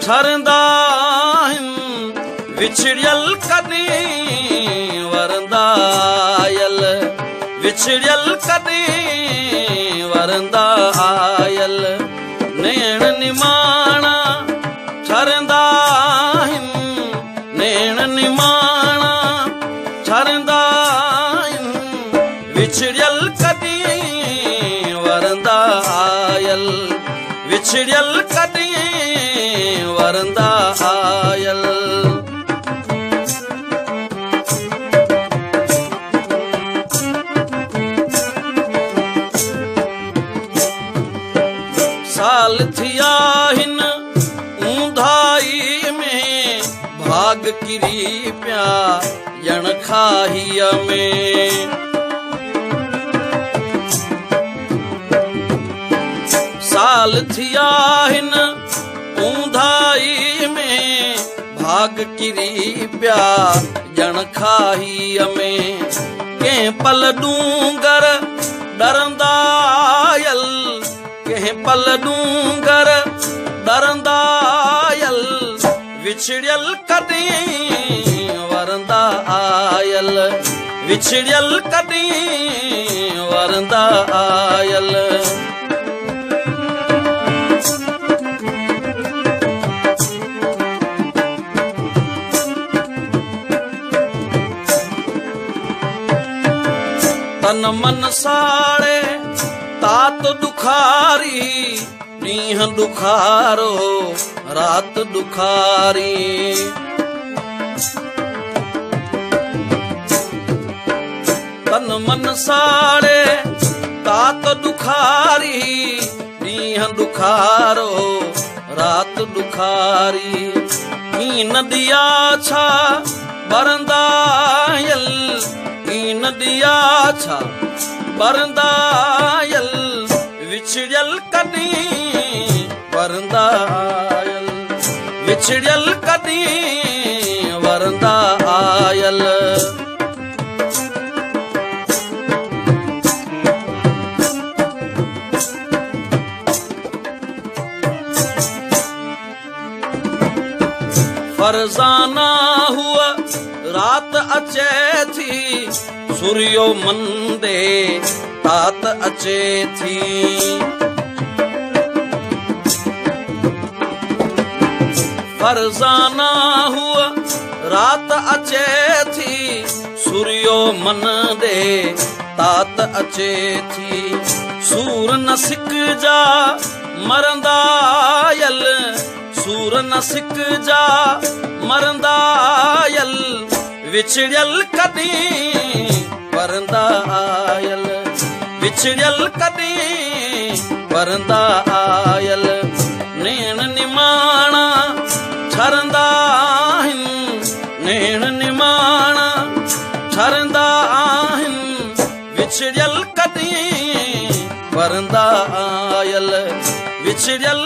छरंदा विछड़ियल कॾहिं वरंदा आयल विछड़ियल कॾहिं वरंदा आयल नेण निमाणा छरंदा नेण निमाणा छरंदा विछड़ियल कॾहिं वरंदा आयल विछड़ियल कॾहिं वरंदा आयल साल थिया हिन ऊंधाई में भाग किरी पिया ॼण खाहीअ में साल थिया हिन ऊंधाई में भाग किरी पिया ॼण खाहीअ में कंहिं पल डूंगर डरंदा आयल कंहिं पल डूंगर डरंदा आयल विछड़ियल कॾहिं वरंदा आयल विछड़ियल कॾहिं वरंदा आयल तन मन साड़े तात दुखारी ॾींहं दुखारो रात दुखारी तन मन साड़े तात दुखारी ॾींहं दुखारो रात दुखारी हीन दिया छा बरंदा आयल हीन दिया छा बरंदा आयल विछड़ियल कॾहिं वरंदा आयल विछड़ियल कॾहिं वरंदा आयल फरज़ाना हुआ रात अचे थी सूर्यो मंदे तात अचे थी फरज़ाना हुआ रात अचे थी सूर्यो मन दे तात अचे थी सूर न सिक जा मरंदा आयल सूर न सिक जा मरंदा आयल विछड़ियल कॾहिं वरंदा आयल विछड़ियल कॾहिं वरंदा आयल नेण निमाणा छरंदा नेण निमाणा छरंदा विछड़ियल कॾहिं वरंदा आयल विछड़ियल